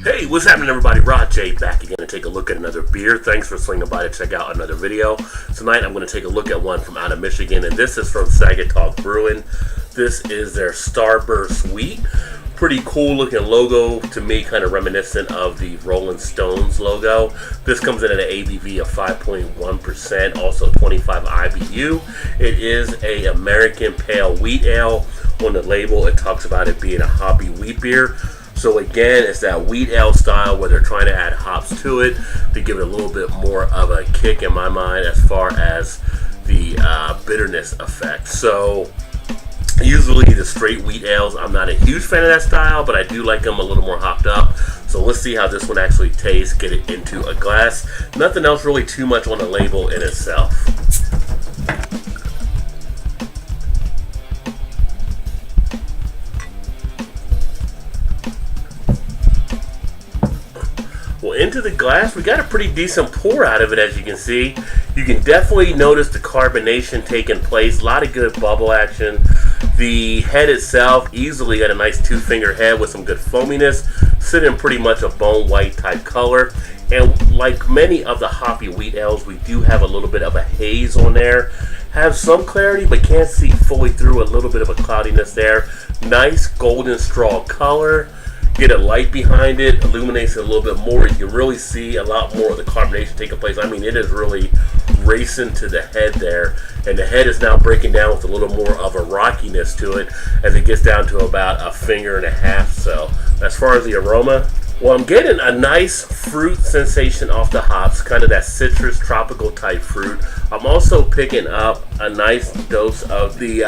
Hey, what's happening everybody? Rod J back again to take a look at another beer. Thanks for swinging by to check out another video. Tonight I'm going to take a look at one from out of Michigan, and this is from Saugatuck Brewing. This is their Starburst wheat. Pretty cool looking logo to me, kind of reminiscent of the Rolling Stones logo. This comes in at an ABV of 5.1%, also 25 IBU. It is a American Pale Wheat Ale. On the label it talks about it being a hoppy wheat beer. So again, it's that wheat ale style where they're trying to add hops to it to give it a little bit more of a kick in my mind as far as the bitterness effect. So usually the straight wheat ales, I'm not a huge fan of that style, but I do like them a little more hopped up. So let's see how this one actually tastes, get it into a glass. Nothing else really too much on the label in itself. Well, into the glass, we got a pretty decent pour out of it, as you can see. You can definitely notice the carbonation taking place. A lot of good bubble action. The head itself easily got a nice two-finger head with some good foaminess, sitting pretty much a bone white type color. And like many of the hoppy wheat ales, we do have a little bit of a haze on there. Have some clarity, but can't see fully through. A little bit of a cloudiness there. Nice golden straw color. Get a light behind it, illuminates it a little bit more. You can really see a lot more of the carbonation taking place. I mean, it is really racing to the head there, and the head is now breaking down with a little more of a rockiness to it as it gets down to about a finger and a half. So as far as the aroma, well, I'm getting a nice fruit sensation off the hops, kind of that citrus tropical type fruit. I'm also picking up a nice dose of the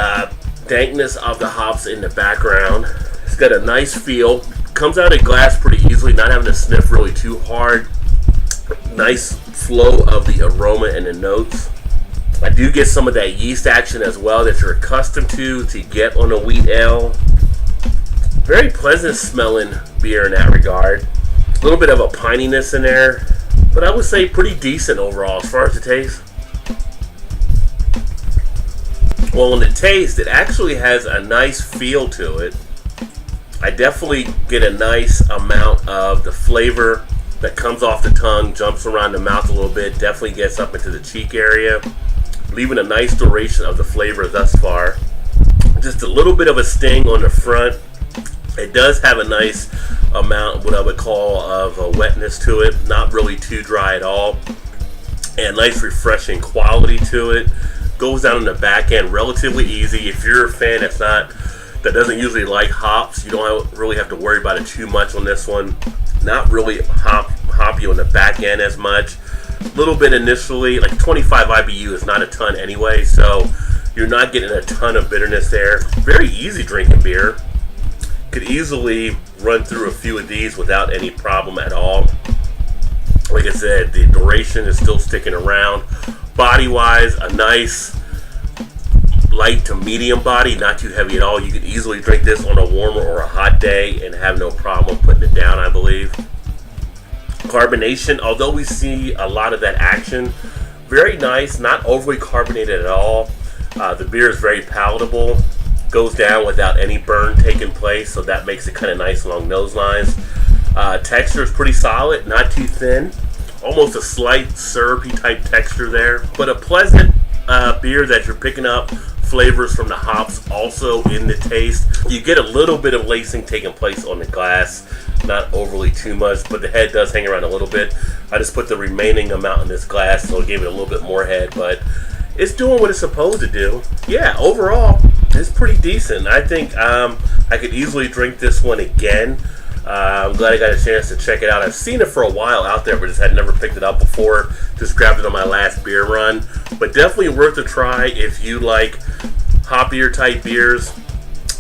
dankness of the hops in the background. It's got a nice feel. Comes out of glass pretty easily, not having to sniff really too hard. Nice flow of the aroma and the notes. I do get some of that yeast action as well that you're accustomed to get on a wheat ale. Very pleasant smelling beer in that regard. A little bit of a pininess in there, but I would say pretty decent overall as far as the taste. Well, in the taste, it actually has a nice feel to it. I definitely get a nice amount of the flavor that comes off the tongue, jumps around the mouth a little bit, definitely gets up into the cheek area, leaving a nice duration of the flavor thus far. Just a little bit of a sting on the front. It does have a nice amount, what I would call, of a wetness to it, not really too dry at all, and nice refreshing quality to it. Goes down in the back end relatively easy. If you're a fan that doesn't usually like hops, you don't really have to worry about it too much on this one. Not really hoppy on the back end as much. A little bit initially, like 25 IBU is not a ton anyway, so you're not getting a ton of bitterness there. Very easy drinking beer. Could easily run through a few of these without any problem at all. Like I said, the duration is still sticking around. Body-wise, a nice light to medium body, not too heavy at all. You could easily drink this on a warmer or a hot day and have no problem putting it down, I believe. Carbonation, although we see a lot of that action, very nice, not overly carbonated at all. The beer is very palatable, goes down without any burn taking place, so that makes it kind of nice along those lines. Texture is pretty solid, not too thin, almost a slight syrupy type texture there, but a pleasant beer that you're picking up flavors from the hops also in the taste. You get a little bit of lacing taking place on the glass, not overly too much, but the head does hang around a little bit. I just put the remaining amount in this glass, so it gave it a little bit more head, but it's doing what it's supposed to do. Yeah, overall, it's pretty decent. I think I could easily drink this one again. I'm glad I got a chance to check it out. I've seen it for a while out there, but just had never picked it up before. Just grabbed it on my last beer run. But definitely worth a try if you like hoppier type beers.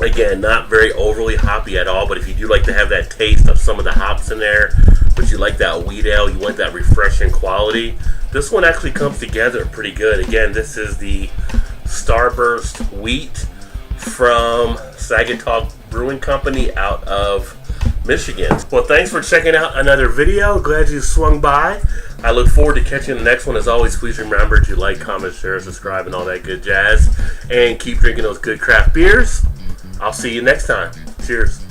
Again, not very overly hoppy at all, but if you do like to have that taste of some of the hops in there, but you like that wheat ale, you want that refreshing quality, this one actually comes together pretty good. Again, this is the Starburst wheat from Saugatuck Brewing Company out of Michigan. Well, thanks for checking out another video. Glad you swung by. I look forward to catching the next one. As always, please remember to like, comment, share, subscribe, and all that good jazz. And keep drinking those good craft beers. I'll see you next time. Cheers.